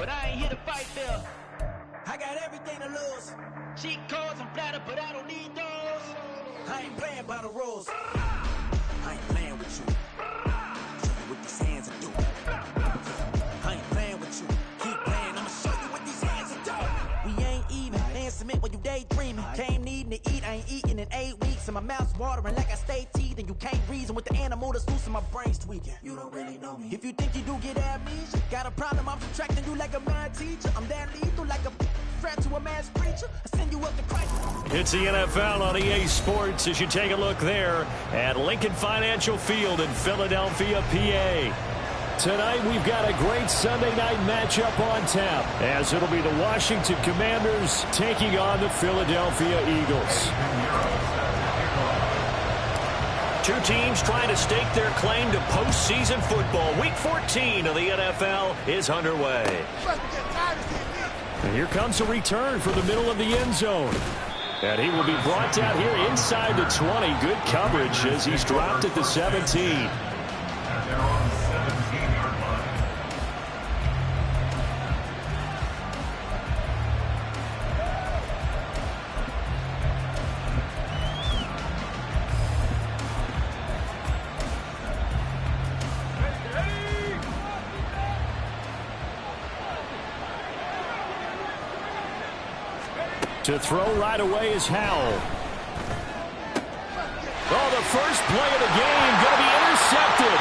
but I ain't here to fight there. I got everything to lose. Cheat codes and flatter, but I don't need those. I ain't playing by the rules. I ain't playing with you. Show you what these hands are doing. I ain't playing with you. Keep playing, I'ma show you what these hands are doing. We ain't even. They ain't submit when you daydreaming. Came needing to eat, I ain't eating in 8 weeks. And my mouth's watering like I stay teeth. And you can't reason with the animal that's loose and my brain's tweaking. You don't really know me. If you think you do get amnesia, got a problem, I'm subtracting you like a mad teacher. I'm that lethal like a threat to a mass preacher. I send you up to Christ. It's the NFL on EA Sports as you take a look there at Lincoln Financial Field in Philadelphia, PA. Tonight we've got a great Sunday night matchup on tap as it'll be the Washington Commanders taking on the Philadelphia Eagles. Two teams trying to stake their claim to postseason football. Week 14 of the NFL is underway. And here comes a return from the middle of the end zone. And he will be brought down here inside the 20. Good coverage as he's dropped at the 17. To throw right away is Howell. Oh, the first play of the game going to be intercepted.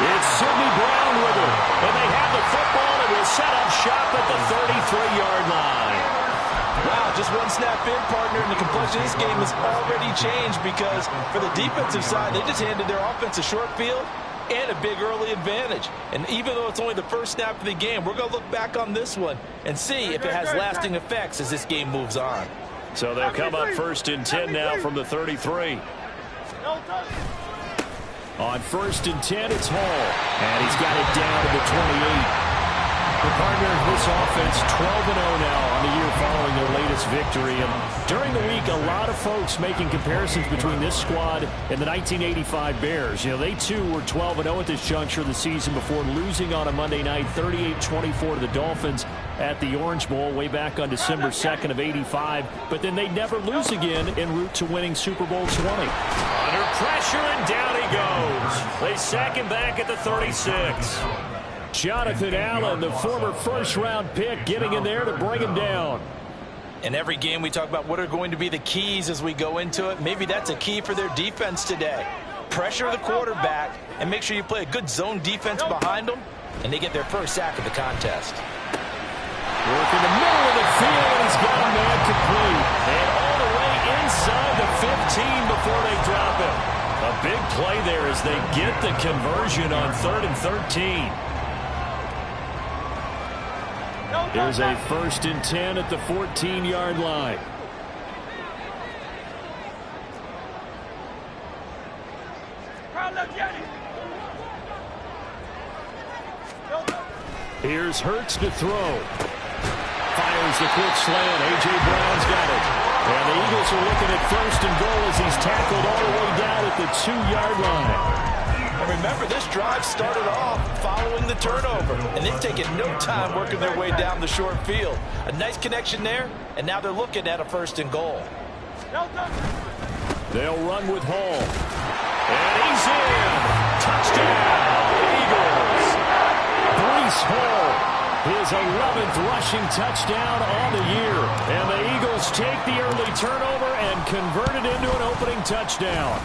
It's Sidney Brown with it. And they have the football and will set up shop at the 33-yard line. Wow, just one snap in, partner, and the complexion of this game has already changed because for the defensive side, they just handed their offense a short field and a big early advantage. And even though it's only the first snap of the game, we're going to look back on this one and see if it has lasting effects as this game moves on. So they'll come up first and 10 now from the 33. On first and 10, it's Hall. And he's got it down to the 28. The partner, this offense 12-0 now on the year following their latest victory. And during the week, a lot of folks making comparisons between this squad and the 1985 Bears. You know, they too were 12-0 at this juncture of the season before losing on a Monday night 38-24 to the Dolphins at the Orange Bowl way back on December 2nd of 85. But then they'd never lose again en route to winning Super Bowl 20. Under pressure, and down he goes. They sack him back at the 36. Jonathan Allen, the former first-round pick, getting in there to bring him down. In every game we talk about what are going to be the keys as we go into it. Maybe that's a key for their defense today. Pressure the quarterback and make sure you play a good zone defense behind them, and they get their first sack of the contest. Work in the middle of the field, and he's got a man complete. And all the way inside the 15 before they drop him. A big play there as they get the conversion on 3rd and 13. Here's a 1st and 10 at the 14-yard line. Here's Hurts to throw. Fires the quick slant. A.J. Brown's got it. And the Eagles are looking at 1st and goal as he's tackled all the way down at the 2-yard line. And remember, this drive started off following the turnover, and they've taken no time working their way down the short field. A nice connection there, and now they're looking at a 1st and goal. They'll run with Hall. And he's in. Touchdown, Eagles. Breece Hall, his 11th rushing touchdown on the year. And the Eagles take the early turnover and convert it into an opening touchdown.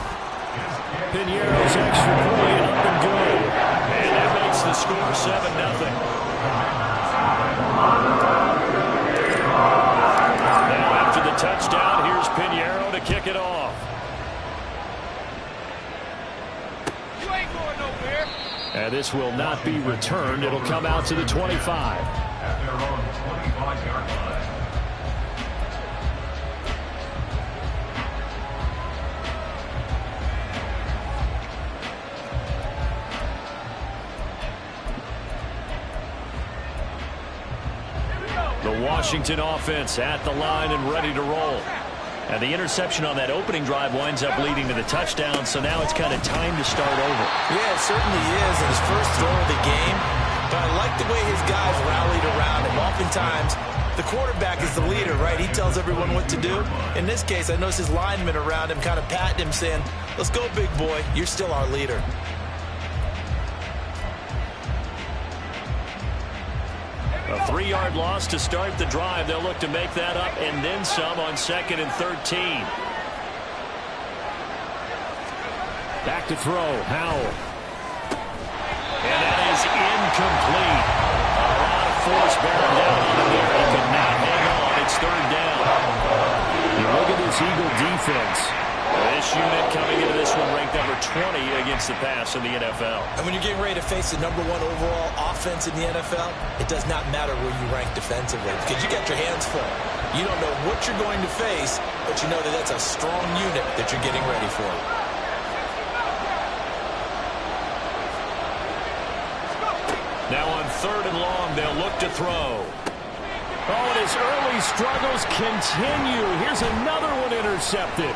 Piñeiro's extra point up and good. And that makes the score 7-0. Now after the touchdown, here's Piñeiro to kick it off. You ain't going nowhere. And this will not be returned. It'll come out to the 25. At their own 25-yard line. The Washington offense at the line and ready to roll. And the interception on that opening drive winds up leading to the touchdown, so now it's kind of time to start over. Yeah, it certainly is in his first throw of the game. But I like the way his guys rallied around oftentimes the quarterback is the leader, right? He tells everyone what to do. In this case, I noticed his linemen around him kind of patting him, saying, let's go, big boy. You're still our leader. A 3-yard loss to start the drive. They'll look to make that up and then some on 2nd and 13. Back to throw. Howell. And that is incomplete. A lot of force bearing down on him there. He could not hang on. It's 3rd down. You look at this Eagle defense. This unit coming into this one ranked number 20 against the pass in the NFL. And when you're getting ready to face the number 1 overall offense in the NFL, it does not matter where you rank defensively because you got your hands full. You don't know what you're going to face, but you know that that's a strong unit that you're getting ready for. Now on 3rd and long, they'll look to throw. Oh, and his early struggles continue. Here's another one intercepted.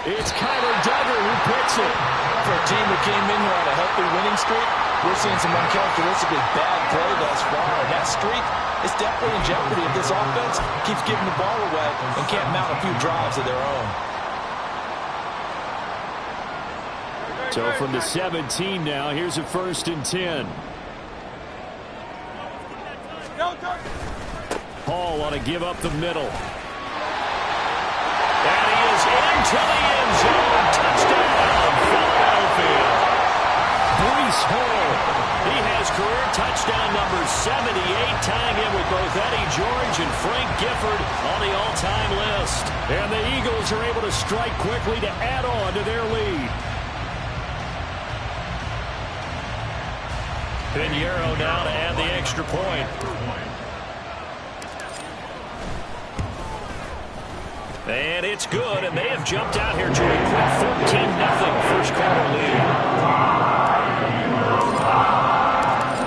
It's Kyler Duggar who picks it. For a team that came in here on a healthy winning streak, we're seeing some uncharacteristically bad play thus far. And that streak is definitely in jeopardy if this offense keeps giving the ball away and can't mount a few drives of their own. So from the 17 now, here's a 1st and 10. Hall ought to give up the middle. And he is into the end zone. Touchdown, Philadelphia. Breece Hall. He has career touchdown number 78, tying him with both Eddie George and Frank Gifford on the all-time list. And the Eagles are able to strike quickly to add on to their lead. Pinheiro now to add the extra point. And it's good, and they have jumped out here to a quick 14-0 first quarter lead.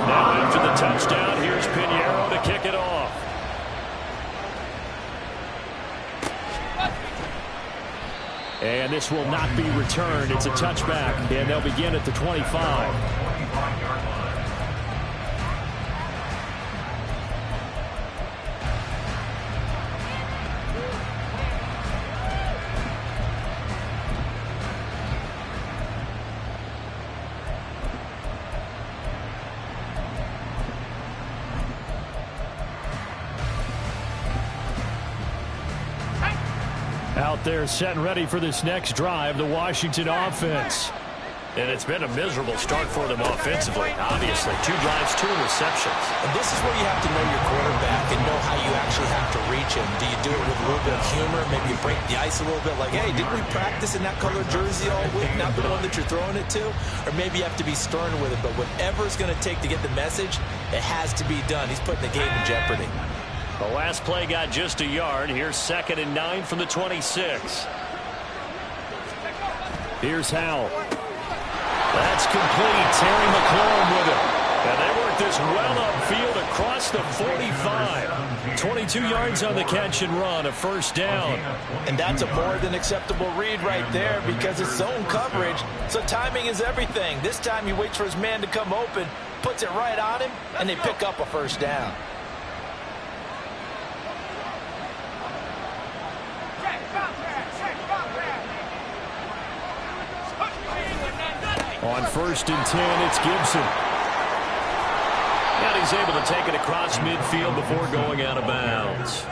Now after the touchdown, here's Pinheiro to kick it off. And this will not be returned. It's a touchback, and they'll begin at the 25. Out there set and ready for this next drive, the Washington offense. And it's been a miserable start for them offensively, obviously. 2 drives, 2 receptions. And this is where you have to know your quarterback and know how you actually have to reach him. Do you do it with a little bit of humor? Maybe you break the ice a little bit like, hey, didn't we practice in that color jersey all week? Not the one that you're throwing it to? Or maybe you have to be stern with it. But whatever it's going to take to get the message, it has to be done. He's putting the game in jeopardy. The last play got just a yard. Here's 2nd and 9 from the 26. Here's Howell. That's complete. Terry McLaurin with it. And they work this well upfield across the 45. 22 yards on the catch and run, a 1st down. And that's a more than acceptable read right there because it's zone coverage, so timing is everything. This time he waits for his man to come open, puts it right on him, and they pick up a 1st down. On 1st and 10, it's Gibson. And he's able to take it across midfield before going out of bounds.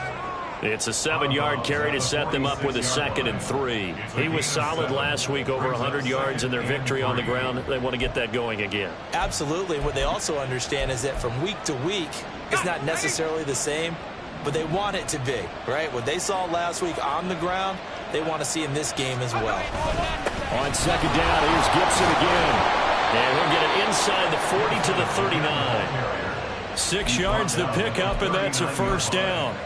It's a 7-yard carry to set them up with a 2nd and 3. He was solid last week, over 100 yards in their victory on the ground. They want to get that going again. Absolutely. What they also understand is that from week to week, it's not necessarily the same, but they want it to be, right? What they saw last week on the ground, they want to see in this game as well. On 2nd down, here's Gibson again. And he'll get it inside the 40 to the 39. 6 yards the pickup, and that's a 1st down.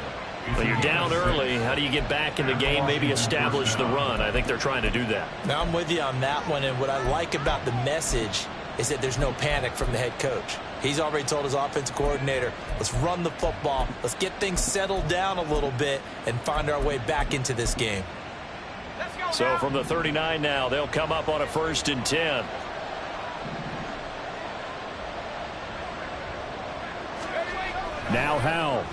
Well, you're down early. How do you get back in the game, maybe establish the run? I think they're trying to do that. Now, I'm with you on that one, and what I like about the message is that there's no panic from the head coach. He's already told his offensive coordinator, let's run the football, let's get things settled down a little bit and find our way back into this game. So from the 39 now, they'll come up on a 1st and 10. Now Howell.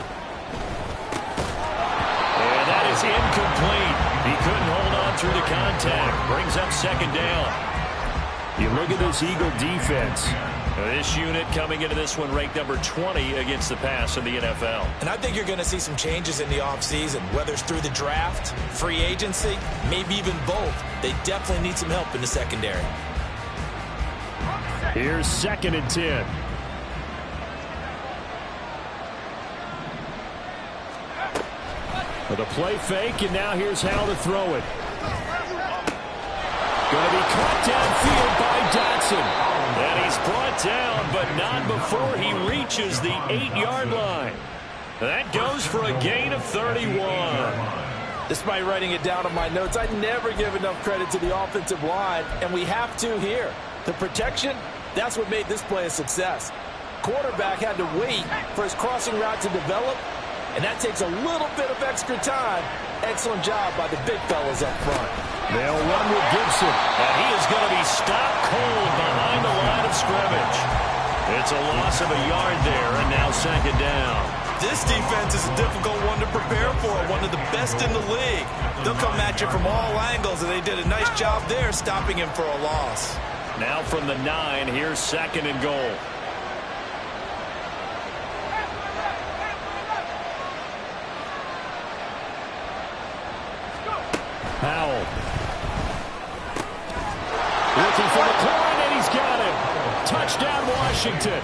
And that is incomplete. He couldn't hold on through the contact. Brings up second down. You look at this Eagle defense. This unit coming into this one ranked number 20 against the pass in the NFL. And I think you're going to see some changes in the offseason, whether it's through the draft, free agency, maybe even both. They definitely need some help in the secondary. Here's 2nd and 10. With a play fake, and now here's how to throw it. Going to be caught downfield by Dotson. And he's brought down, but not before he reaches the 8-yard line. That goes for a gain of 31. Despite writing it down on my notes, I never give enough credit to the offensive line, and we have to here. The protection, that's what made this play a success. Quarterback had to wait for his crossing route to develop, and that takes a little bit of extra time. Excellent job by the big fellas up front. They'll run with Gibson. And he is going to be stopped cold behind the line of scrimmage. It's a loss of a yard there, and now 2nd down. This defense is a difficult one to prepare for, one of the best in the league. They'll come at you from all angles, and they did a nice job there stopping him for a loss. Now from the 9, here's 2nd and goal. Powell. Looking for McLaurin, and he's got him. Touchdown, Washington.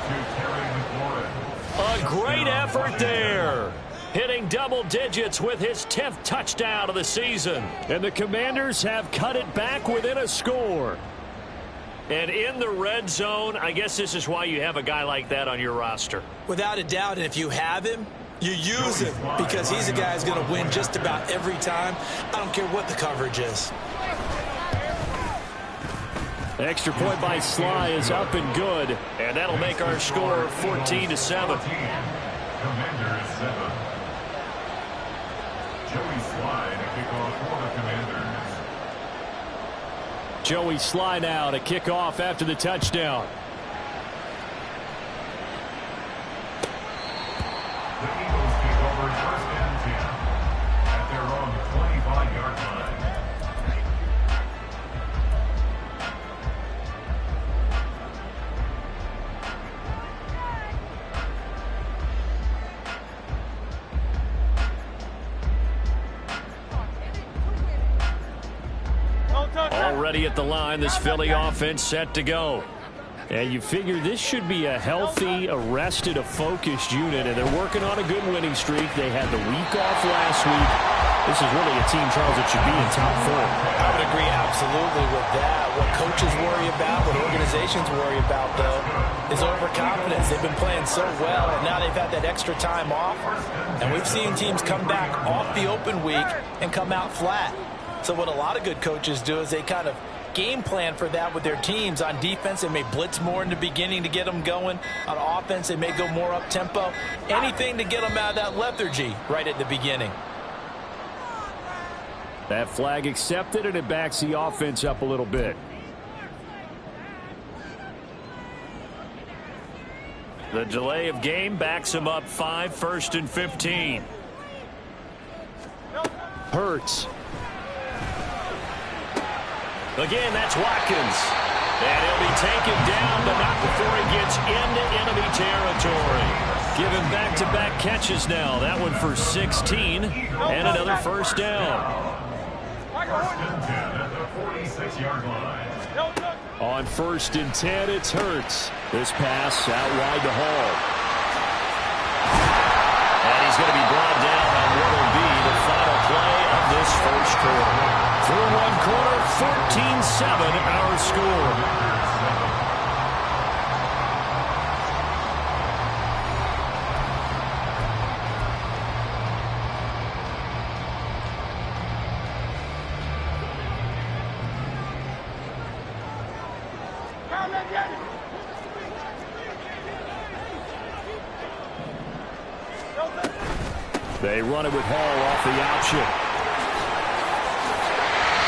A great effort there. Hitting double digits with his 10th touchdown of the season. And the Commanders have cut it back within a score. And in the red zone, I guess this is why you have a guy like that on your roster. Without a doubt, and if you have him, you use him because he's a guy who's going to win just about every time. I don't care what the coverage is. Extra point by Sly is up and good, and that'll make our score 14-7. Commanders 7. Joey Sly to kick off for the Commanders. Joey Sly now to kick off after the touchdown. The Eagles kick over 1st and 10 at their own 25-yard line. Already at the line, this Philly offense set to go. And you figure this should be a healthy, arrested, a focused unit, and they're working on a good winning streak. They had the week off last week. This is really a team, Charles, that should be in top 4. I would agree absolutely with that. What coaches worry about, what organizations worry about, though, is overconfidence. They've been playing so well, and now they've had that extra time off. And we've seen teams come back off the open week and come out flat. So what a lot of good coaches do is they kind of game plan for that with their teams. On defense, they may blitz more in the beginning to get them going. On offense, they may go more up-tempo. Anything to get them out of that lethargy right at the beginning. That flag accepted, and it backs the offense up a little bit. The delay of game backs him up 5, 1st and 15. Hurts. Again, that's Watkins. And he'll be taken down, but not before he gets into enemy territory. Given back-to-back catches now. That one for 16 and another 1st down. 1st and 10 at the 46-yard line. On 1st and 10, it's Hurts. This pass out wide to Hall. And he's going to be brought down on what will be the final play of this 1st quarter. Through one quarter, 14-7 our score. They run it with Hall off the option.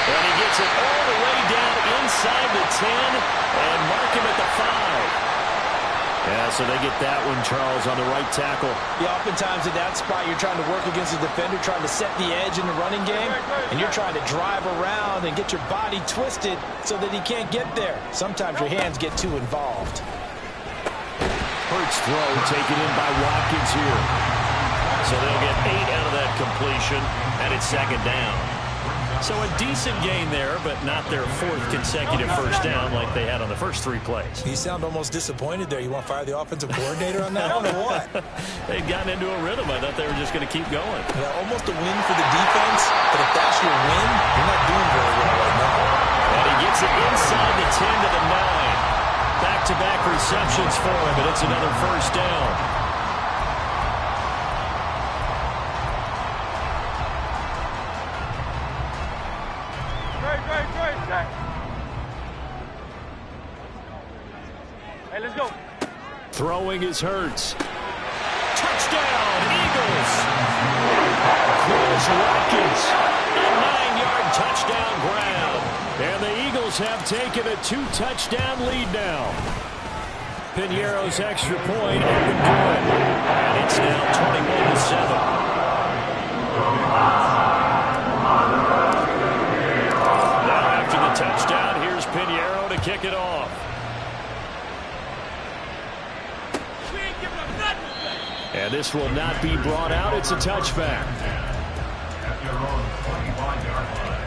And he gets it all the way down inside the 10 and mark him at the 5. Yeah, so they get that one, Charles, on the right tackle. Yeah, oftentimes in that spot, you're trying to work against a defender, trying to set the edge in the running game, and you're trying to drive around and get your body twisted so that he can't get there. Sometimes your hands get too involved. Hurts throw taken in by Watkins here. So they'll get 8 out of that completion, and it's second down. So a decent gain there, but not their 4th consecutive first down like they had on the first 3 plays. You sound almost disappointed there. You want to fire the offensive coordinator on that one or what? They'd gotten into a rhythm. I thought they were just going to keep going. Yeah, almost a win for the defense, but if that's your win, you're not doing very well right now. And he gets it inside the 10 to the 9. Back-to-back receptions for him, and it's another first down. Hey, let's go. Throwing is Hurts. Touchdown, Eagles. Here's Watkins. A 9-yard touchdown grab. And the Eagles have taken a 2-touchdown lead now. Piñeiro's extra point up and good. And it's now 21-7. Now after the touchdown, here's Piñeiro to kick it off. And this will not be brought out. It's a touchback. At their own 25-yard line.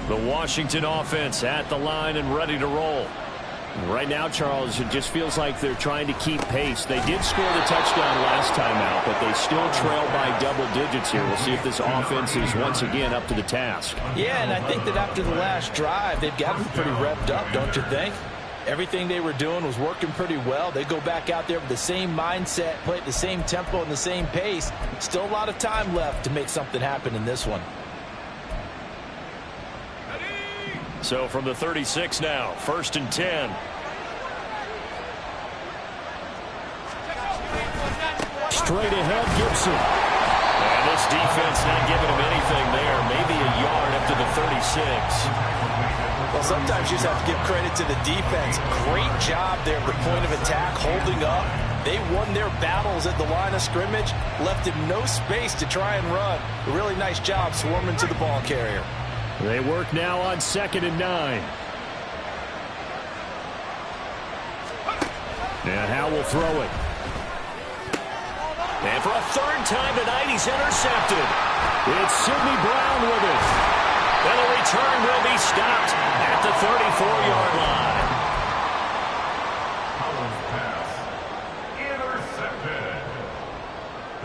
The Washington offense at the line and ready to roll. Right now, Charles, it just feels like they're trying to keep pace. They did score the touchdown last time out, but they still trail by double digits here. We'll see if this offense is once again up to the task. Yeah, and I think that after the last drive, they've gotten pretty revved up, don't you think? Everything they were doing was working pretty well. They go back out there with the same mindset, play at the same tempo and the same pace. Still a lot of time left to make something happen in this one. So from the 36 now, 1st and 10. Straight ahead, Gibson. And this defense not giving him anything there. Maybe a yard up to the 36. Well, sometimes you just have to give credit to the defense. Great job there at the point of attack, holding up. They won their battles at the line of scrimmage, left him no space to try and run. A really nice job swarming to the ball carrier. They work now on 2nd and 9. And Howe will throw it. And for a 3rd time tonight, he's intercepted. It's Sidney Brown with it. And the return will be stopped at the 34-yard line. Howell's pass. Intercepted.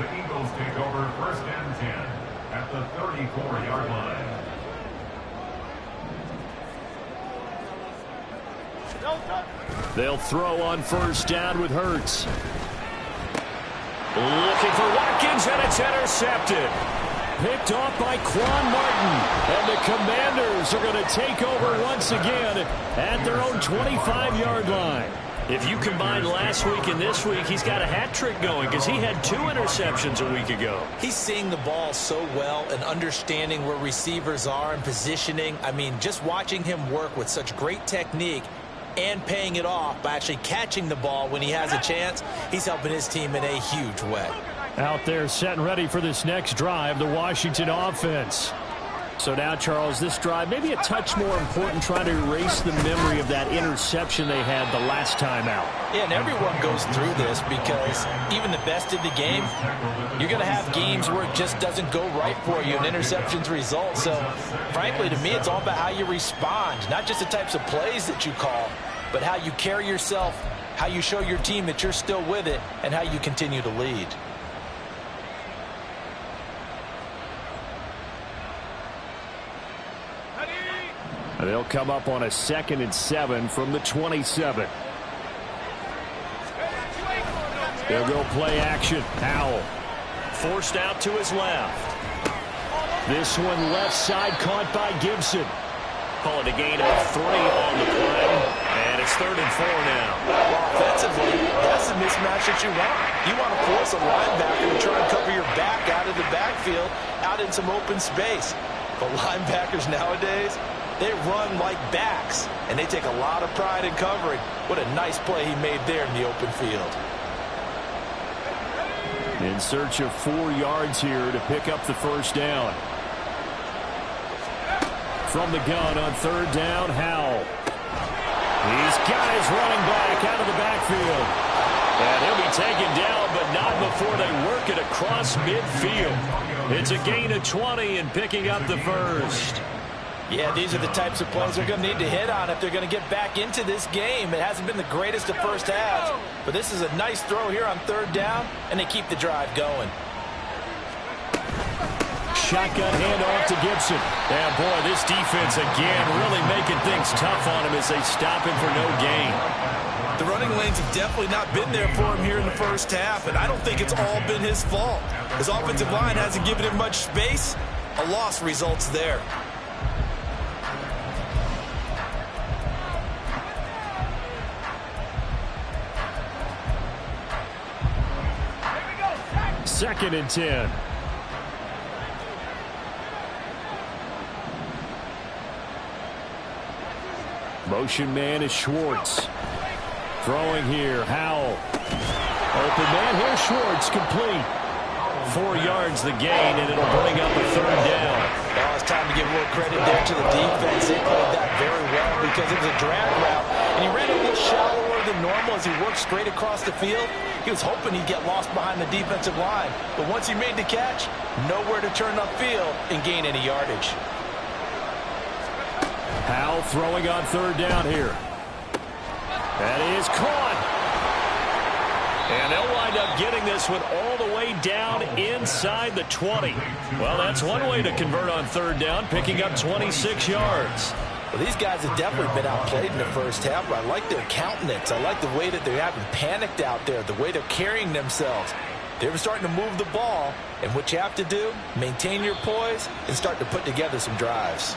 The Eagles take over 1st and 10 at the 34-yard line. They'll throw on 1st down with Hurts. Looking for Watkins, and it's intercepted. Picked off by Quan Martin. And the Commanders are going to take over once again at their own 25-yard line. If you combine last week and this week, he's got a hat trick going because he had 2 interceptions a week ago. He's seeing the ball so well and understanding where receivers are and positioning. I mean, just watching him work with such great technique and paying it off by actually catching the ball when he has a chance, he's helping his team in a huge way. Out there set and ready for this next drive, the Washington offense. So now, Charles, this drive maybe a touch more important, trying to erase the memory of that interception they had the last time out. Yeah, and everyone goes through this because even the best in the game, you're going to have games where it just doesn't go right for you and interceptions result. So, frankly, to me, it's all about how you respond, not just the types of plays that you call, but how you carry yourself, how you show your team that you're still with it, and how you continue to lead. They'll come up on a 2nd and 7 from the 27. They'll go play action. Howell forced out to his left. This one left side caught by Gibson. Call it a gain of 3 on the play. And it's 3rd and 4 now. Well, offensively, that's the mismatch that you want. You want to force a linebacker to try and cover your back out of the backfield, out in some open space. But linebackers nowadays, they run like backs, and they take a lot of pride in covering. What a nice play he made there in the open field. In search of 4 yards here to pick up the first down. From the gun on 3rd down, Howell. He's got his running back out of the backfield. And he'll be taken down, but not before they work it across midfield. It's a gain of 20 and picking up the first. Yeah, these are the types of plays they're going to need to hit on if they're going to get back into this game. It hasn't been the greatest of first halves, but this is a nice throw here on 3rd down, and they keep the drive going. Shotgun handoff to Gibson. And boy, this defense again really making things tough on him as they stop him for no gain. The running lanes have definitely not been there for him here in the first half, and I don't think it's all been his fault. His offensive line hasn't given him much space. A loss results there. Second and 10. Motion man is Schwartz. Throwing here, Howell. Open man here, Schwartz, complete. 4 yards the gain, and it'll bring up a 3rd down. Now it's time to give a little credit there to the defense. They played that very well because it was a drag route, and he ran a little shallower than normal as he worked straight across the field. He was hoping he'd get lost behind the defensive line, but once he made the catch, nowhere to turn upfield and gain any yardage. Howell throwing on 3rd down here. That is caught. And they'll wind up getting this one all the way down inside the 20. Well, that's one way to convert on 3rd down, picking up 26 yards. Well, these guys have definitely been outplayed in the first half, but I like their countenance. I like the way that they haven't panicked out there, the way they're carrying themselves. They're starting to move the ball, and what you have to do, maintain your poise and start to put together some drives.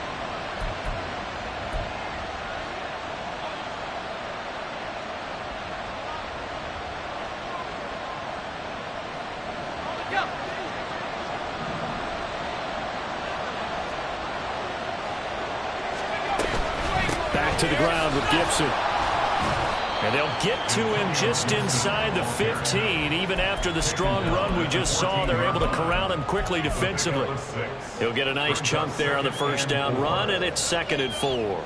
Back to the ground with Gibson. And they'll get to him just inside the 15. Even after the strong run we just saw, they're able to corral him quickly defensively. He'll get a nice chunk there on the first down run, and it's 2nd and 4.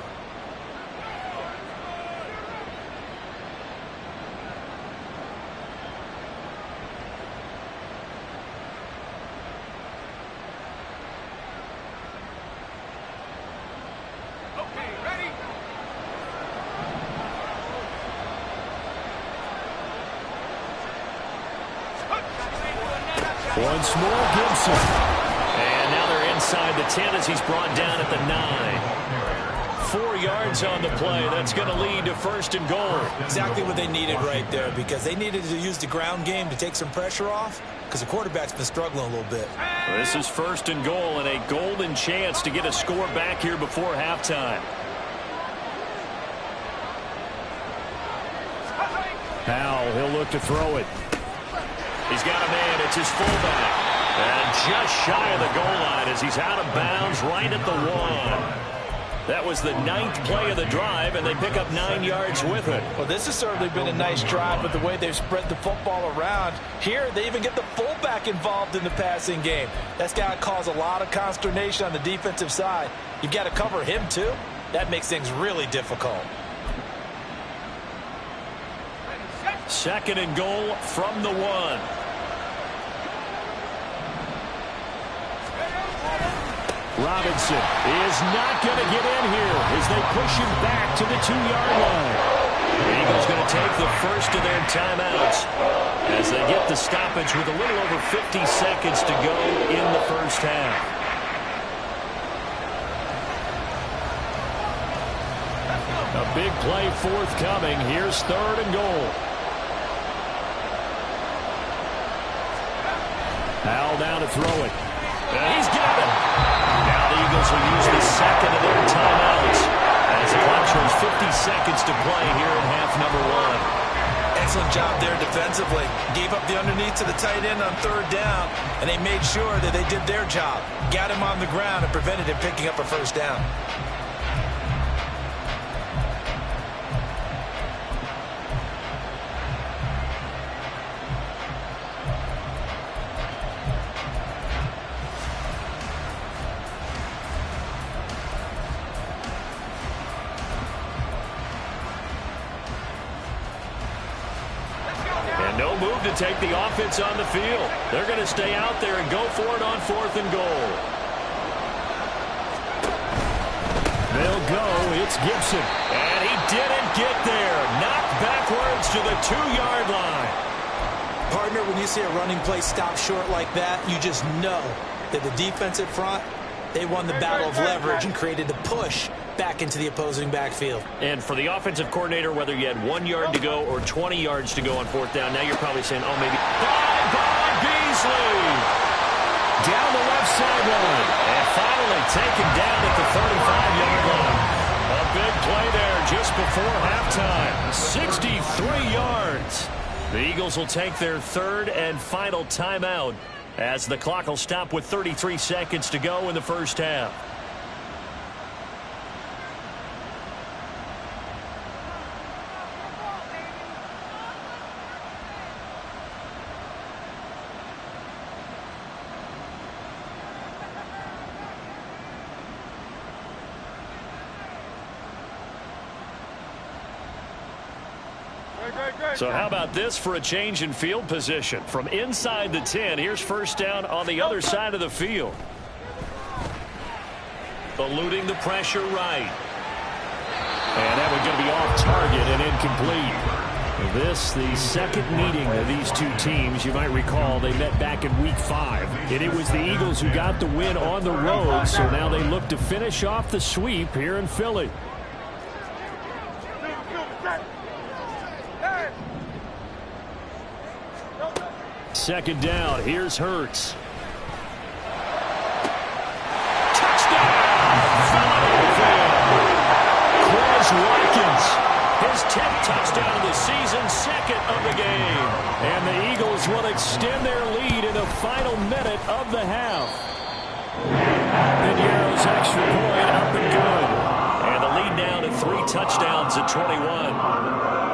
Once more, Gibson. And now they're inside the 10 as he's brought down at the 9. 4 yards on the play. That's going to lead to 1st and goal. Exactly what they needed right there, because they needed to use the ground game to take some pressure off, because the quarterback's been struggling a little bit. This is 1st and goal, and a golden chance to get a score back here before halftime. Howell, he'll look to throw it. He's got a man. It's his fullback. And just shy of the goal line as he's out of bounds right at the 1. That was the 9th play of the drive, and they pick up 9 yards with it. Well, this has certainly been a nice drive with the way they've spread the football around. Here, they even get the fullback involved in the passing game. That's got to cause a lot of consternation on the defensive side. You've got to cover him, too. That makes things really difficult. 2nd and goal from the 1. Robinson is not going to get in here as they push him back to the 2-yard line. The Eagles going to take the first of their timeouts as they get the stoppage with a little over 50 seconds to go in the first half. A big play forthcoming. Here's 3rd and goal. Howell down to throw it. And he's got it. Now the Eagles will use the 2nd of their timeouts as the clock with 50 seconds to play here in half number one. Excellent job there defensively. Gave up the underneath to the tight end on third down, and they made sure that they did their job. Got him on the ground and prevented him picking up a first down. No move to take the offense on the field. They're going to stay out there and go for it on 4th and goal. They'll go. It's Gibson. And he didn't get there. Knocked backwards to the 2-yard line. Partner, when you see a running play stop short like that, you just know that the defensive front, they won the battle of leverage and created the push back into the opposing backfield. And for the offensive coordinator, whether you had 1 yard to go or 20 yards to go on 4th down, now you're probably saying, oh, maybe. By Beasley! Down the left sideline. And finally taken down at the 35-yard line. A big play there just before halftime. 63 yards. The Eagles will take their 3rd and final timeout as the clock will stop with 33 seconds to go in the first half. So how about this for a change in field position? From inside the 10, here's first down on the other side of the field. Eluding the pressure right. And that one's going to be off target and incomplete. This, the second meeting of these two teams. You might recall they met back in week 5. And it was the Eagles who got the win on the road, so now they look to finish off the sweep here in Philly. Second down. Here's Hurts. Touchdown! Philadelphia! Chris Watkins. His 10th touchdown of the season, 2nd of the game. And the Eagles will extend their lead in the final minute of the half. Piniero's extra point up and good. And the lead down to 3 touchdowns at 21.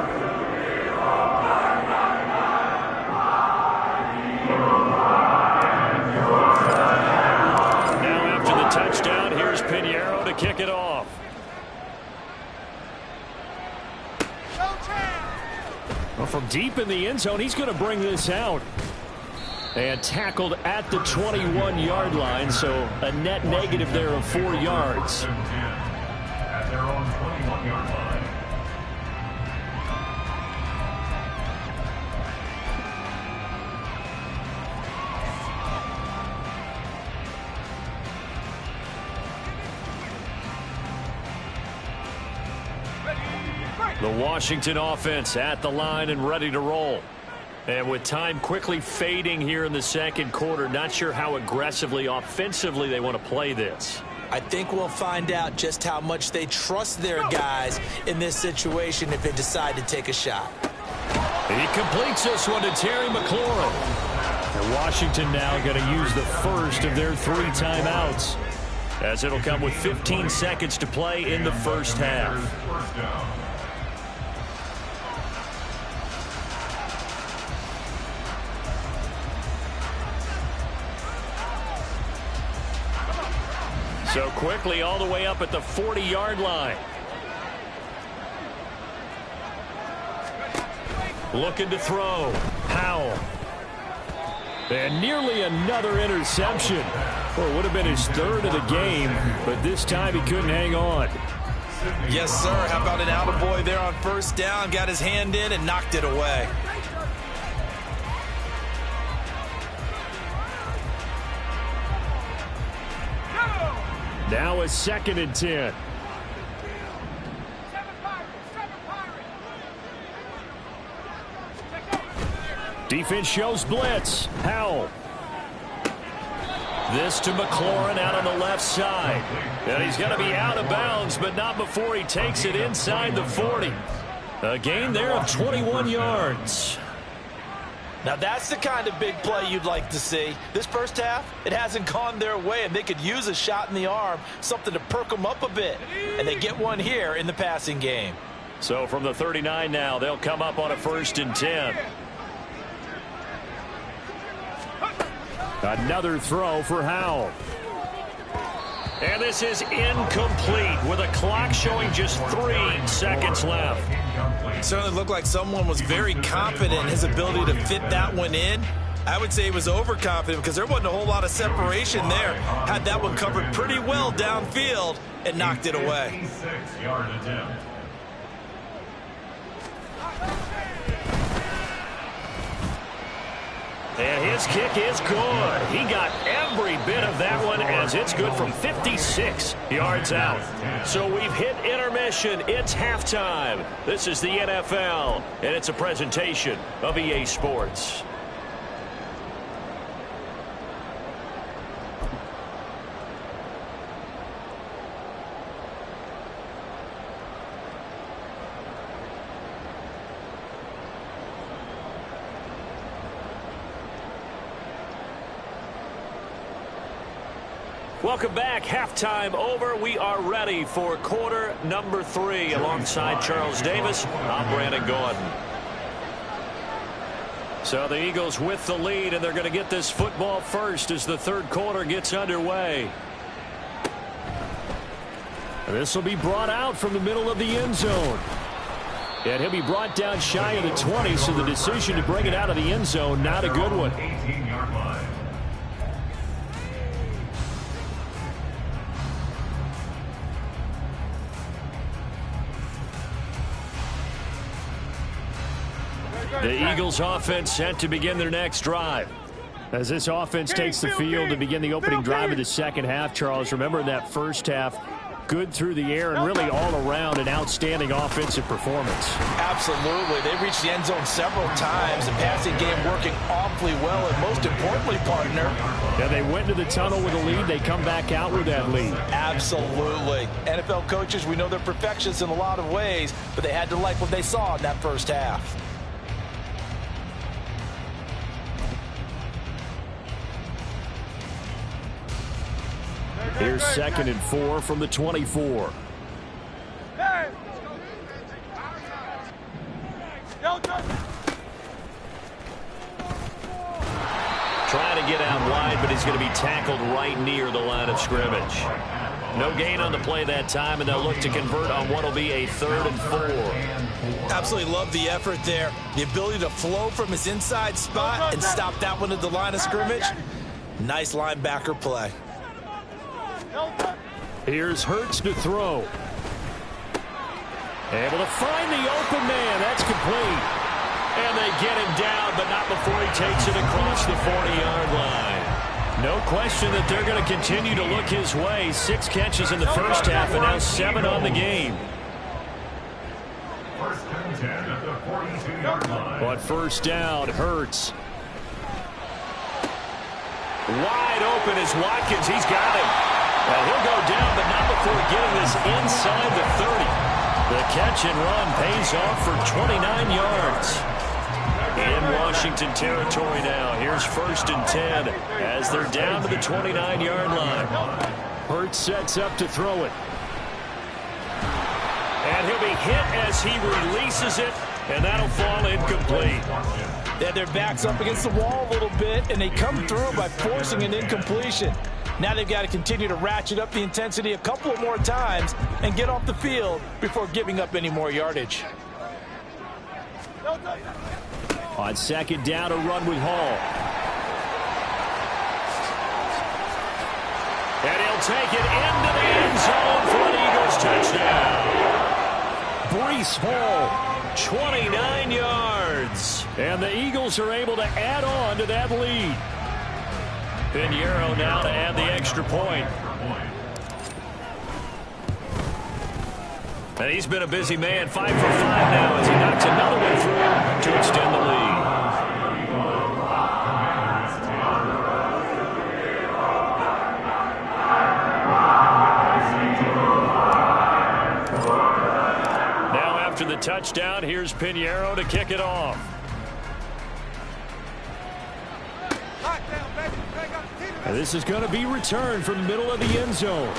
Touchdown. Here's Piniero to kick it off. Well, from deep in the end zone, he's going to bring this out. And tackled at the 21-yard line, so a net negative there of 4 yards. At their own 21-yard line. The Washington offense at the line and ready to roll. And with time quickly fading here in the second quarter, not sure how aggressively, offensively they want to play this. I think we'll find out just how much they trust their guys in this situation if they decide to take a shot. He completes this one to Terry McLaurin. And Washington now going to use the first of their 3 timeouts, as it'll come with 15 seconds to play in the first half. So quickly all the way up at the 40-yard line. Looking to throw. Powell. And nearly another interception. Well, it would have been his 3rd of the game, but this time he couldn't hang on. Yes, sir. How about an attaboy there on first down? Got his hand in and knocked it away. Now a 2nd and 10. Defense shows blitz. Powell. This to McLaurin out on the left side. And he's going to be out of bounds, but not before he takes it inside the 40. A gain there of 21 yards. Now that's the kind of big play you'd like to see. This first half, it hasn't gone their way, and they could use a shot in the arm, something to perk them up a bit. And they get one here in the passing game. So from the 39 now, they'll come up on a 1st and 10. Another throw for Howell. And this is incomplete with a clock showing just 3 seconds left. It certainly looked like someone was very confident in his ability to fit that one in. I would say he was overconfident because there wasn't a whole lot of separation there. Had that one covered pretty well downfield and knocked it away. 86-yard attempt. And his kick is good. He got every bit of that one as it's good from 56 yards out. So we've hit intermission. It's halftime. This is the NFL, and it's a presentation of EA Sports. Welcome back. Halftime over. We are ready for quarter number 3. Alongside Charles Davis, I'm Brandon Gordon. So the Eagles with the lead, and they're going to get this football first as the third quarter gets underway. This will be brought out from the middle of the end zone. And he'll be brought down shy of the 20, so the decision to bring it out of the end zone, not a good one. 18-yard line. The Eagles offense set to begin their next drive. As this offense takes the field to begin the opening drive of the second half, Charles, remember in that first half, good through the air and really all around an outstanding offensive performance. Absolutely. They reached the end zone several times. The passing game working awfully well, and most importantly, partner. Yeah, they went to the tunnel with a lead. They come back out with that lead. Absolutely. NFL coaches, we know they're perfectionists in a lot of ways, but they had to like what they saw in that first half. Here's 2nd and 4 from the 24. Trying to get out wide, but he's going to be tackled right near the line of scrimmage. No gain on the play that time, and they'll look to convert on what will be a 3rd and 4. Absolutely love the effort there. The ability to flow from his inside spot and stop that one at the line of scrimmage. Nice linebacker play. Here's Hurts to throw. Able to find the open man. That's complete. And they get him down, but not before he takes it across the 40-yard line. No question that they're going to continue to look his way. 6 catches in the first half and now 7 on the game. 1st and 10 at the 42-yard line. On first down, Hurts. Wide open is Watkins. He's got him. Well, he'll go down, but not before getting this inside the 30. The catch and run pays off for 29 yards. In Washington territory now. Here's 1st and 10 as they're down to the 29-yard line. Hurts sets up to throw it. And he'll be hit as he releases it, and that'll fall incomplete. They had their backs up against the wall a little bit, and they come through by forcing an incompletion. Now they've got to continue to ratchet up the intensity a couple of more times and get off the field before giving up any more yardage. On 2nd down, a run with Hall. And he'll take it into the end zone for an Eagles touchdown. Breece Hall, 29 yards. And the Eagles are able to add on to that lead. Pinheiro now to add the extra point. And he's been a busy man, 5 for 5 now as he knocks another one through to extend the lead. touchdown. Here's Pinheiro to kick it off. And this is going to be returned from the middle of the end zone.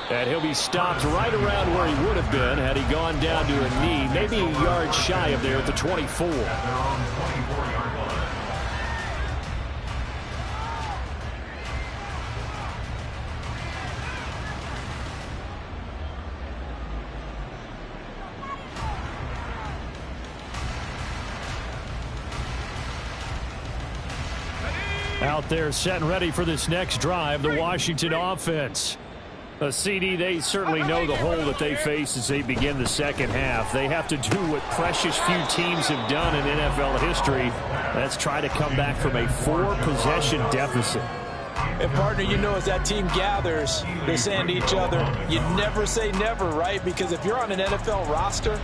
And he'll be stopped right around where he would have been had he gone down to a knee, maybe a yard shy of there at the 24. At their own 24-yard line. Out there set and ready for this next drive, the Washington offense. A CD, they certainly know the hole that they face as they begin the second half. They have to do what precious few teams have done in NFL history. That's try to come back from a 4-possession deficit. And, partner, you know, as that team gathers, they're saying to each other, you never say never, right? Because if you're on an NFL roster,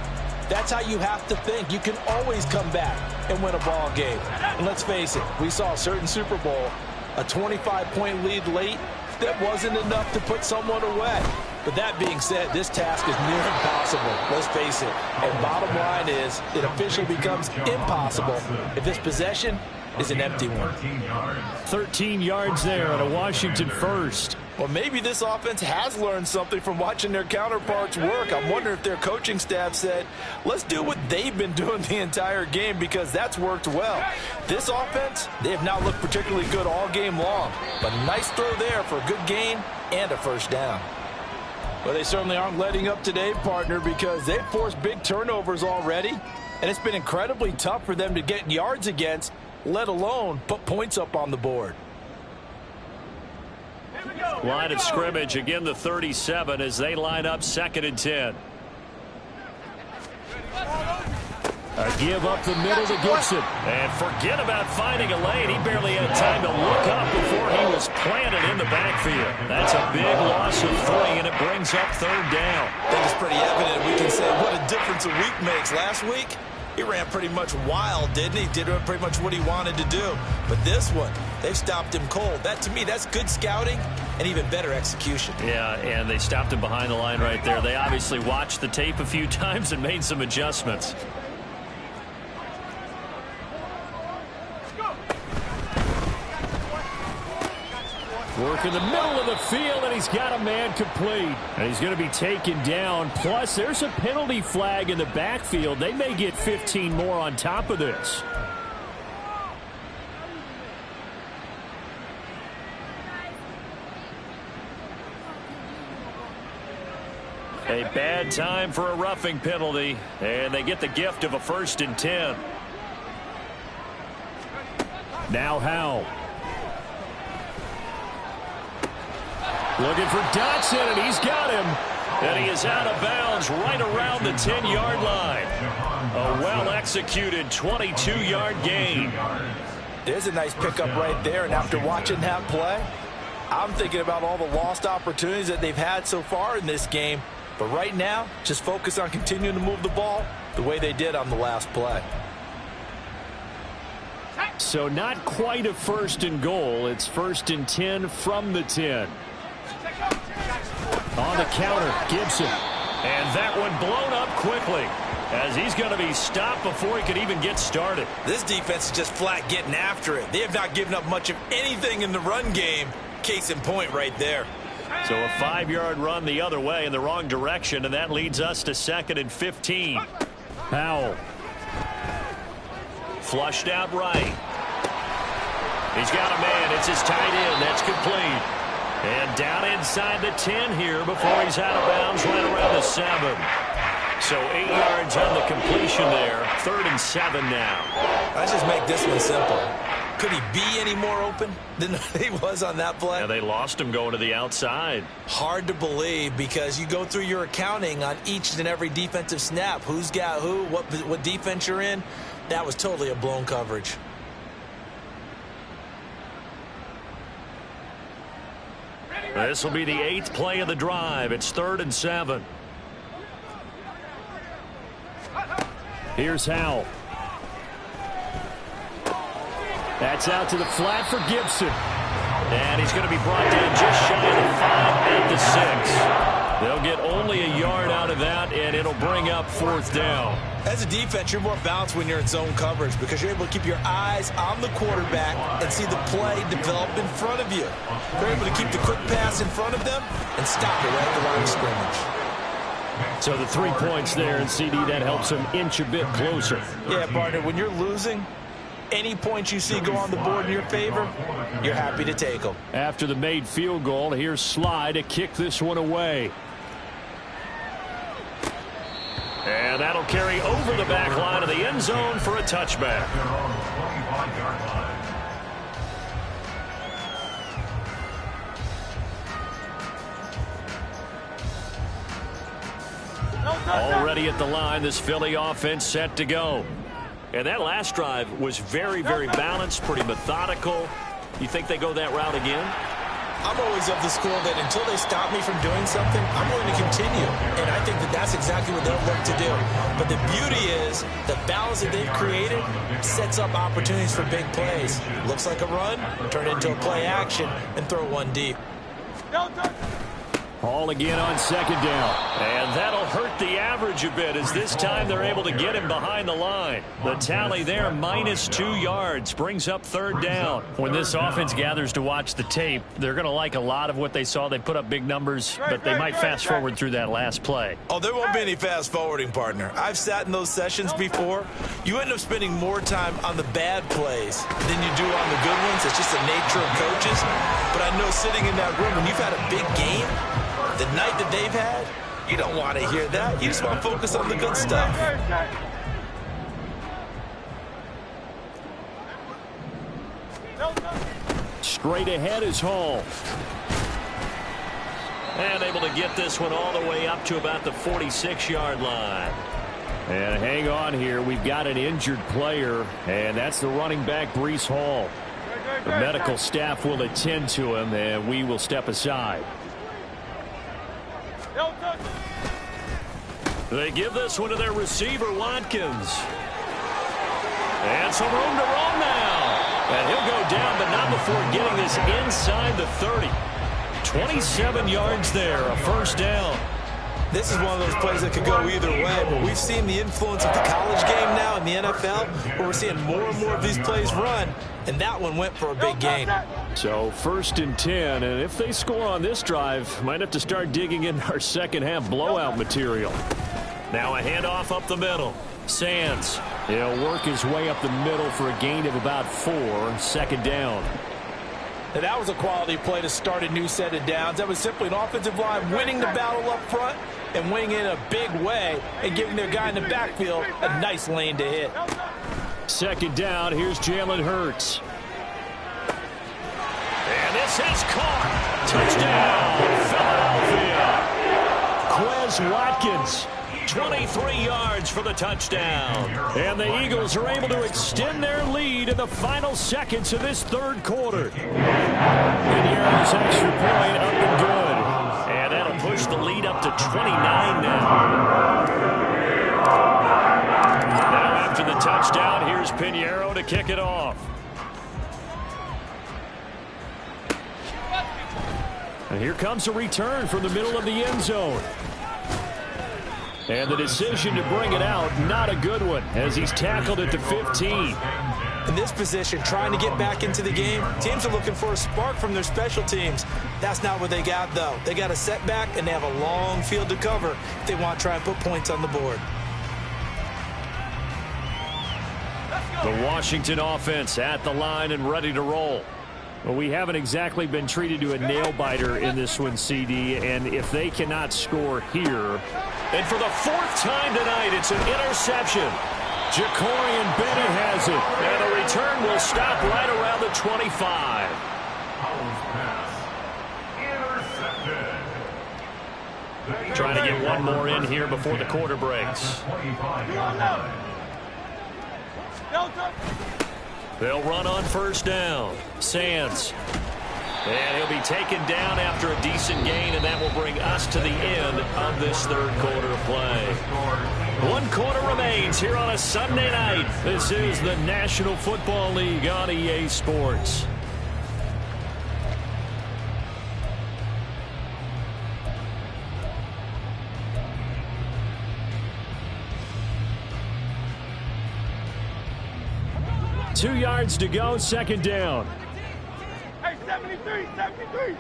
that's how you have to think. You can always come back and win a ball game. And let's face it, we saw a certain Super Bowl, a 25-point lead late, that wasn't enough to put someone away. But that being said, this task is near impossible. Let's face it. And bottom line is, it officially becomes impossible if this possession is an empty one. 13 yards there on a Washington first. Well, maybe this offense has learned something from watching their counterparts work. I'm wondering if their coaching staff said, let's do what they've been doing the entire game, because that's worked well. This offense, they have not looked particularly good all game long. But a nice throw there for a good gain and a first down. Well, they certainly aren't letting up today, partner, because they've forced big turnovers already. And it's been incredibly tough for them to get yards against, let alone put points up on the board. Line of scrimmage, again the 37 as they line up 2nd and 10. A give up the middle to Gibson. And forget about finding a lane. He barely had time to look up before he was planted in the backfield. That's a big loss of 3, and it brings up 3rd down. I think it's pretty evident. We can say what a difference a week makes. Last week, he ran pretty much wild, didn't he? Did pretty much what he wanted to do. But this one, they've stopped him cold. That, to me, that's good scouting and even better execution. Yeah, and they stopped him behind the line right there. They obviously watched the tape a few times and made some adjustments. Work in the middle of the field, and he's got a man complete. And he's going to be taken down. Plus, there's a penalty flag in the backfield. They may get 15 more on top of this. A bad time for a roughing penalty, and they get the gift of a 1st and 10. Now Howell. Looking for Dotson, and he's got him. And he is out of bounds right around the 10-yard line. A well-executed 22-yard gain. There's a nice pickup right there, and after watching that play, I'm thinking about all the lost opportunities that they've had so far in this game. But right now, just focus on continuing to move the ball the way they did on the last play. So not quite a 1st and goal. It's 1st and 10 from the 10. On the counter, Gibson. And that one blown up quickly as he's going to be stopped before he could even get started. This defense is just flat getting after it. They have not given up much of anything in the run game. Case in point right there. So a 5-yard run the other way in the wrong direction, and that leads us to 2nd and 15. Howell. Flushed out right. He's got a man. It's his tight end. That's complete. And down inside the 10 here before he's out of bounds right around the 7. So 8 yards on the completion there. 3rd and 7 now. Let's just make this one simple. Could he be any more open than he was on that play? Yeah, they lost him going to the outside. Hard to believe because you go through your accounting on each and every defensive snap. Who's got who, what defense you're in. That was totally a blown coverage. This will be the 8th play of the drive. It's 3rd and 7. Here's Howell. That's out to the flat for Gibson. And he's going to be brought down just shy of the 5 at the 6. They'll get only a yard out of that, and it'll bring up 4th down. As a defense, you're more balanced when you're in zone coverage because you're able to keep your eyes on the quarterback and see the play develop in front of you. They're able to keep the quick pass in front of them and stop it right at the line of scrimmage. So the 3 points there, and CD, that helps them inch a bit closer. Yeah, partner, when you're losing, any points you see go on the board in your favor, you're happy to take them. After the made field goal, here's Sly to kick this one away. And that'll carry over the back line of the end zone for a touchback. Already at the line, this Philly offense set to go. And that last drive was very, very balanced, pretty methodical. You think they go that route again? I'm always of the school that until they stop me from doing something, I'm going to continue. And I think that that's exactly what they'll look to do. But the beauty is the balance that they've created sets up opportunities for big plays. Looks like a run, turn it into a play action, and throw one deep. Hall again on 2nd down. And that'll hurt the average a bit as this time they're able to get him behind the line. The tally there, -2 yards, brings up 3rd down. When this offense gathers to watch the tape, they're going to like a lot of what they saw. They put up big numbers, but they might fast forward through that last play. Oh, there won't be any fast forwarding, partner. I've sat in those sessions before. You end up spending more time on the bad plays than you do on the good ones. It's just the nature of coaches. But I know sitting in that room, when you've had a big game, the night that they've had, you don't want to hear that. You just want to focus on the good stuff. Straight ahead is Hall. And able to get this one all the way up to about the 46-yard line. And hang on here. We've got an injured player, and that's the running back, Breece Hall. The medical staff will attend to him, and we will step aside. They give this one to their receiver, Watkins. And some room to roam now. And he'll go down, but not before getting this inside the 30. 27 yards there, a 1st down. This is one of those plays that could go either way, but we've seen the influence of the college game now in the NFL, where we're seeing more and more of these plays run, and that one went for a big gain. So 1st and 10, and if they score on this drive, might have to start digging in our second-half blowout material. Now a handoff up the middle. Sands, he'll work his way up the middle for a gain of about 4, 2nd down. Now that was a quality play to start a new set of downs. That was simply an offensive line winning the battle up front and winning in a big way and giving their guy in the backfield a nice lane to hit. 2nd down, here's Jalen Hurts. And this is caught. Touchdown, Philadelphia. Quez Watkins, 23 yards for the touchdown. And the Eagles are able to extend their lead in the final seconds of this 3rd quarter. Pinheiro's extra point up and good. And that'll push the lead up to 29 now. Now after the touchdown, here's Pinheiro to kick it off. And here comes a return from the middle of the end zone. And the decision to bring it out, not a good one, as he's tackled at the 15. In this position, trying to get back into the game, teams are looking for a spark from their special teams. That's not what they got, though. They got a setback, and they have a long field to cover if they want to try and put points on the board. The Washington offense at the line and ready to roll. Well, we haven't exactly been treated to a nail-biter in this one, CD, and if they cannot score here. And for the 4th time tonight, it's an interception. Jacorian Bennett has it, and the return will stop right around the 25. Trying to get one more in here before the quarter breaks. They'll run on 1st down. Sands. And he'll be taken down after a decent gain, and that will bring us to the end of this 3rd quarter play. 1 quarter remains here on a Sunday night. This is the National Football League on EA Sports. 2 yards to go, second down. Hey, 73, 73.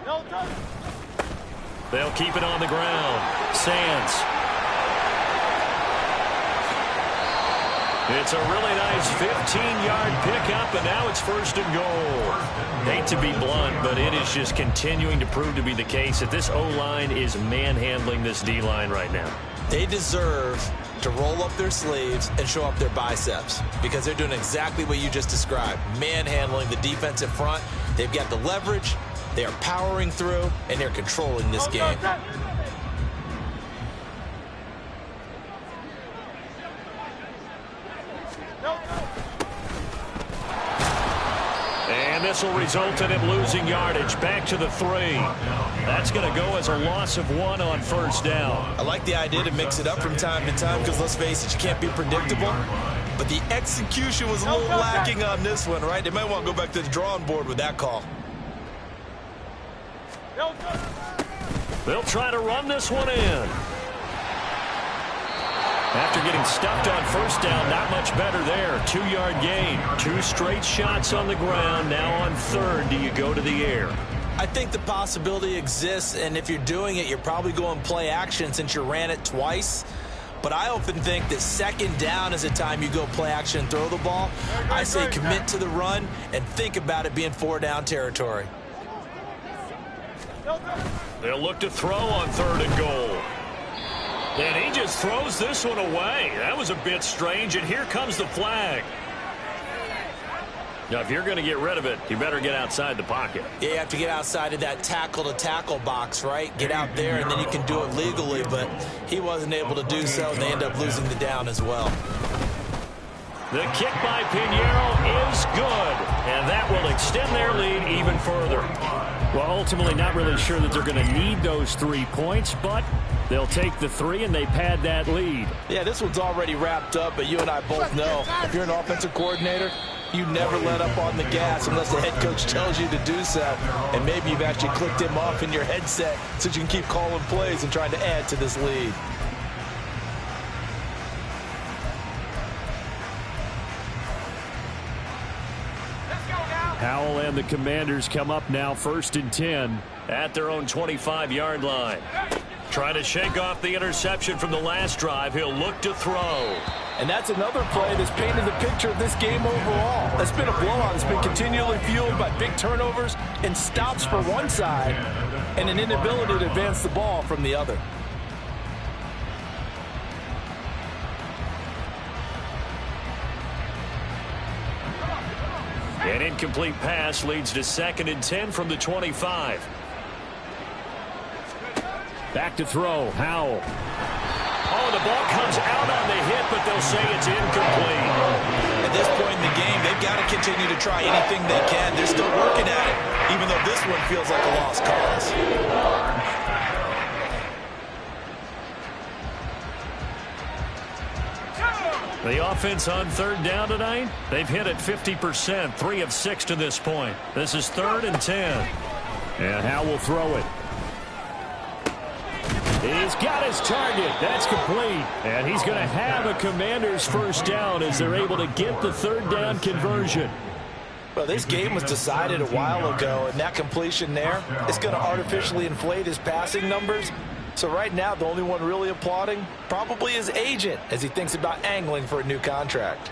No touch. They'll keep it on the ground. Sands. It's a really nice 15-yard pickup, and now it's first and goal. Hate to be blunt, but it is just continuing to prove to be the case that this O-line is manhandling this D-line right now. They deserve to roll up their sleeves and show up their biceps because they're doing exactly what you just described, manhandling the defensive front. They've got the leverage, they are powering through, and they're controlling this game. And this will result in him losing yardage back to the 3. That's going to go as a loss of 1 on first down. I like the idea to mix it up from time to time because, let's face it, you can't be predictable. But the execution was a little lacking on this one, right? They might want to go back to the drawing board with that call. They'll try to run this one in. After getting stuffed on first down, not much better there. 2-yard gain. 2 straight shots on the ground. Now on third, do you go to the air? I think the possibility exists, and if you're doing it, you're probably going play action since you ran it twice. But I often think that second down is a time you go play action and throw the ball. I say commit to the run and think about it being 4-down territory. They'll look to throw on third and goal. And he just throws this one away. That was a bit strange, and here comes the flag. Now, if you're going to get rid of it, you better get outside the pocket. Yeah, you have to get outside of that tackle-to-tackle box, right? Get out there, and then you can do it legally, but he wasn't able to do so, and they end up losing the down as well. The kick by Pinheiro is good, and that will extend their lead even further. Well, ultimately, not really sure that they're going to need those 3 points, but they'll take the 3, and they pad that lead. Yeah, this one's already wrapped up, but you and I both know if you're an offensive coordinator, you never let up on the gas unless the head coach tells you to do so. And maybe you've actually clicked him off in your headset so you can keep calling plays and trying to add to this lead. Howell and the Commanders come up now first and 10 at their own 25-yard line. Trying to shake off the interception from the last drive. He'll look to throw. And that's another play that's painted the picture of this game overall. It's been a blowout. It's been continually fueled by big turnovers and stops for one side and an inability to advance the ball from the other. An incomplete pass leads to 2nd and 10 from the 25. Back to throw, Howell. Oh, the ball comes out on the hit, but they'll say it's incomplete. At this point in the game, they've got to continue to try anything they can. They're still working at it, even though this one feels like a lost cause. The offense on third down tonight, they've hit it 50%, 3 of 6 to this point. This is 3rd and 10. And Howell will throw it. He's got his target. That's complete. And he's going to have a Commander's first down as they're able to get the 3rd down conversion. Well, this game was decided a while ago, and that completion there is going to artificially inflate his passing numbers. So right now, the only one really applauding probably his agent as he thinks about angling for a new contract.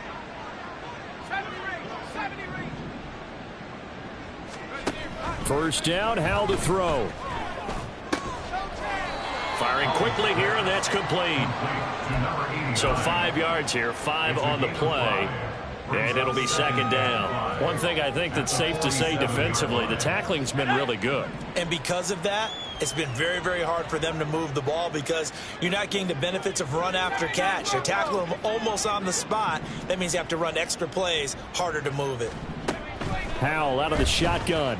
First down, Howell to throw. Firing quickly here, and that's complete. So 5 yards here, 5 on the play. And it'll be 2nd down. One thing I think that's safe to say defensively, the tackling's been really good. And because of that, it's been very, very hard for them to move the ball because you're not getting the benefits of run after catch. They're tackling them almost on the spot. That means you have to run extra plays, harder to move it. Howell out of the shotgun.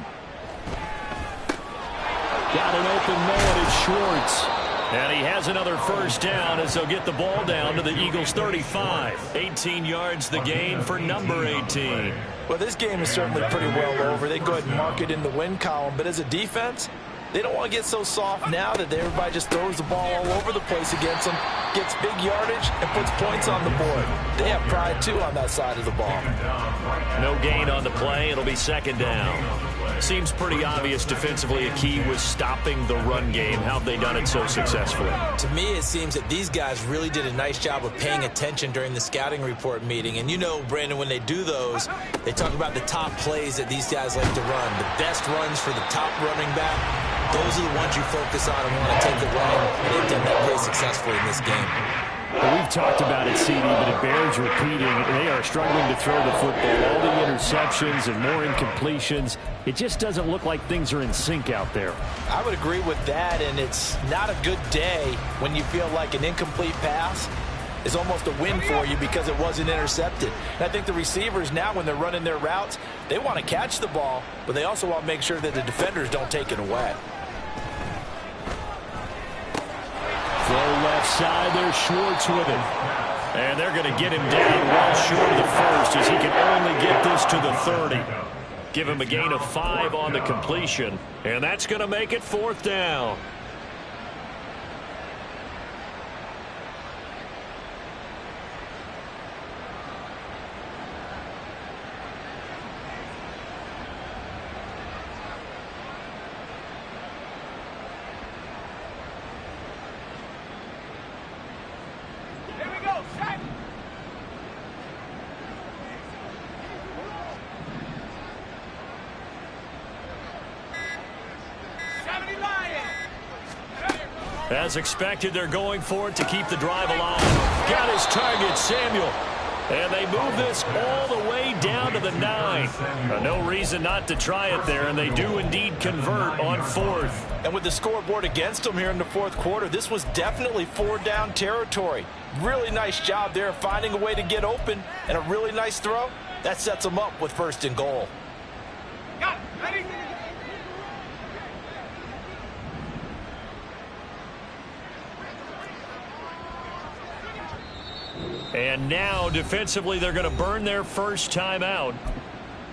Got an open man, it's Schwartz. And he has another first down as they'll get the ball down to the Eagles' 35. 18 yards the gain for number 18. Well, this game is certainly pretty well over. They go ahead and mark it in the win column. But as a defense, They don't want to get so soft now that everybody just throws the ball all over the place against them, gets big yardage, and puts points on the board. They have pride, too, on that side of the ball. No gain on the play. It'll be second down. Seems pretty obvious defensively a key was stopping the run game. How have they done it so successfully? To me, it seems that these guys really did a nice job of paying attention during the scouting report meeting. And you know, Brandon, when they do those, they talk about the top plays that these guys like to run. The best runs for the top running back, those are the ones you focus on and want to take the running. And they've done that very successfully in this game. Well, we've talked about it, CD, but it bears repeating. They are struggling to throw the football. All the interceptions and more incompletions. It just doesn't look like things are in sync out there. I would agree with that, and it's not a good day when you feel like an incomplete pass is almost a win for you because it wasn't intercepted. And I think the receivers now, when they're running their routes, they want to catch the ball, but they also want to make sure that the defenders don't take it away. Throw left side, there's Schwartz with it. And they're going to get him down well short of the first as he can only get this to the 30. Give him a gain of 5 on the completion. And that's going to make it 4th down. As expected, they're going for it to keep the drive alive. Got his target, Samuel. And they move this all the way down to the 9. No reason not to try it there, and they do indeed convert on 4th. And with the scoreboard against them here in the 4th quarter, this was definitely 4-down territory. Really nice job there finding a way to get open, and a really nice throw. That sets them up with 1st and goal. Got it. Ready? And now, defensively, they're going to burn their first timeout.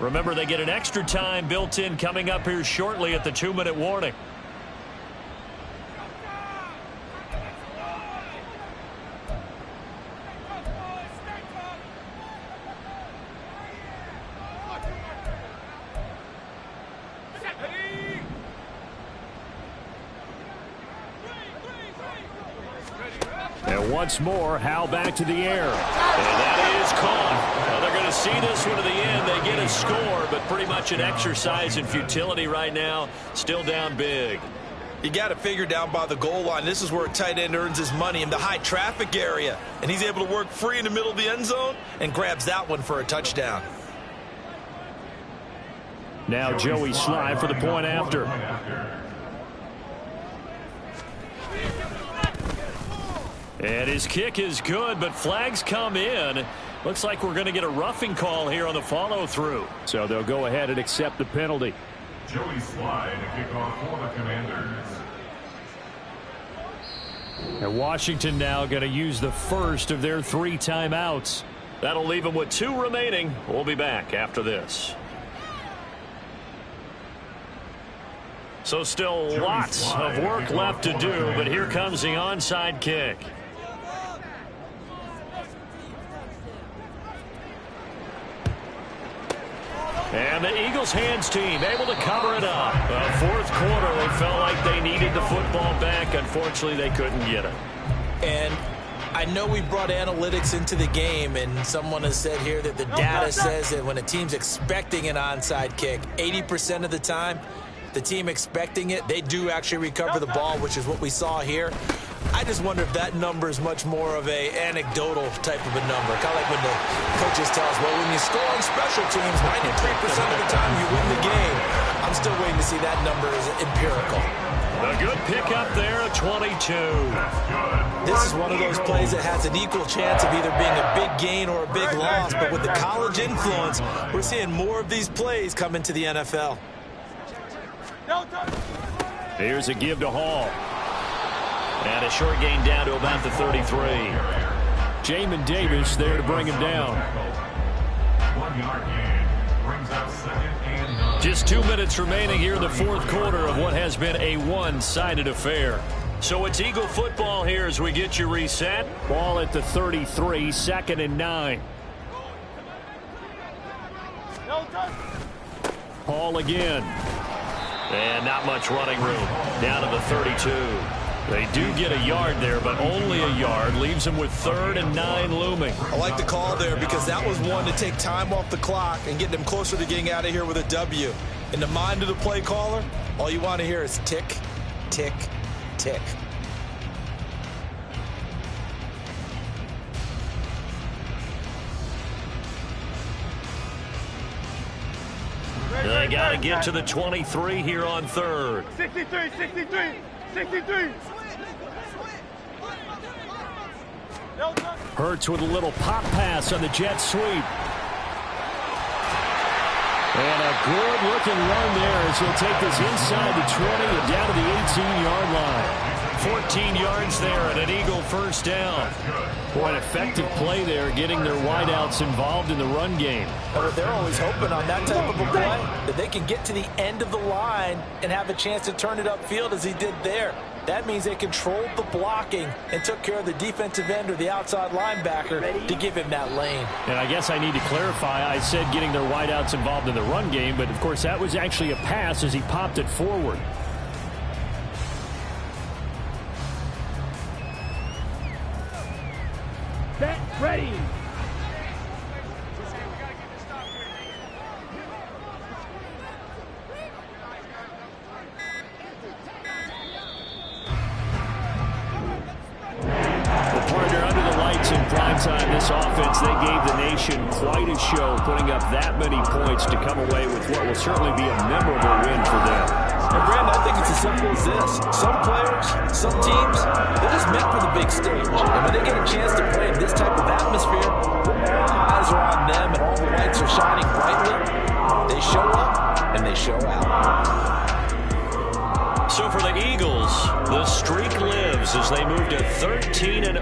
Remember, they get an extra time built in coming up here shortly at the 2-minute warning. And once more, Howe back to the air. And that is caught. Well, they're going to see this one to the end. They get a score, but pretty much an exercise in futility right now. Still down big. You got to figure down by the goal line. This is where a tight end earns his money, in the high traffic area. And he's able to work free in the middle of the end zone and grabs that one for a touchdown. Now Joey Sly for the point after. And his kick is good, but flags come in. Looks like we're going to get a roughing call here on the follow-through. So they'll go ahead and accept the penalty. Joey Sly to kick off for the Commanders. And Washington now going to use the first of their 3 timeouts. That'll leave them with 2 remaining. We'll be back after this. So still lots of work left to do, but here comes the onside kick. And the Eagles hands team able to cover it up. 4th quarter, they felt like they needed the football back. Unfortunately, they couldn't get it. And I know we brought analytics into the game, and someone has said here that the data says that when a team's expecting an onside kick, 80% of the time, the team expecting it, they do actually recover the ball, which is what we saw here. I just wonder if that number is much more of a anecdotal type of a number. Kind of like when the coaches tell us, well, when you score on special teams, 93% of the time you win the game. I'm still waiting to see that number as empirical. A good pickup there at 22. This is one of those plays that has an equal chance of either being a big gain or a big loss. But with the college influence, we're seeing more of these plays come into the NFL. Here's a give to Hall. And a short gain down to about the 33. Jamin Davis there to bring him down. 1 yard gain. brings up 2nd and 9. Just 2 minutes remaining here in the fourth quarter of what has been a one-sided affair. So it's Eagle football here as we get you reset. Ball at the 33, 2nd and 9. Paul again. And not much running room. Down to the 32. They do get a yard there, but only a yard. Leaves them with 3rd and 9 looming. I like the call there because that was one to take time off the clock and get them closer to getting out of here with a W. In the mind of the play caller, all you want to hear is tick, tick, tick. They got to get to the 23 here on 3rd. 63, 63, 63. Hurts with a little pop pass on the jet sweep. And a good-looking run there as he'll take this inside the 20 and down to the 18-yard line. 14 yards there and an Eagle first down. Boy, an effective play there, getting their wideouts involved in the run game. They're always hoping on that type of a play that they can get to the end of the line and have a chance to turn it upfield as he did there. That means they controlled the blocking and took care of the defensive end or the outside linebacker to give him that lane. And I guess I need to clarify, I said getting their wideouts involved in the run game, but of course that was actually a pass as he popped it forward. Set, ready. In prime time, this offense, they gave the nation quite a show, putting up that many points to come away with what will certainly be a memorable win for them. And Brandon, I think it's as simple as this. Some players, some teams, they're just meant for the big stage. And when they get a chance to play in this type of atmosphere, all eyes are on them and all the lights are shining brightly, they show up and they show out. So for the Eagles, the streak lives as they move to 13-0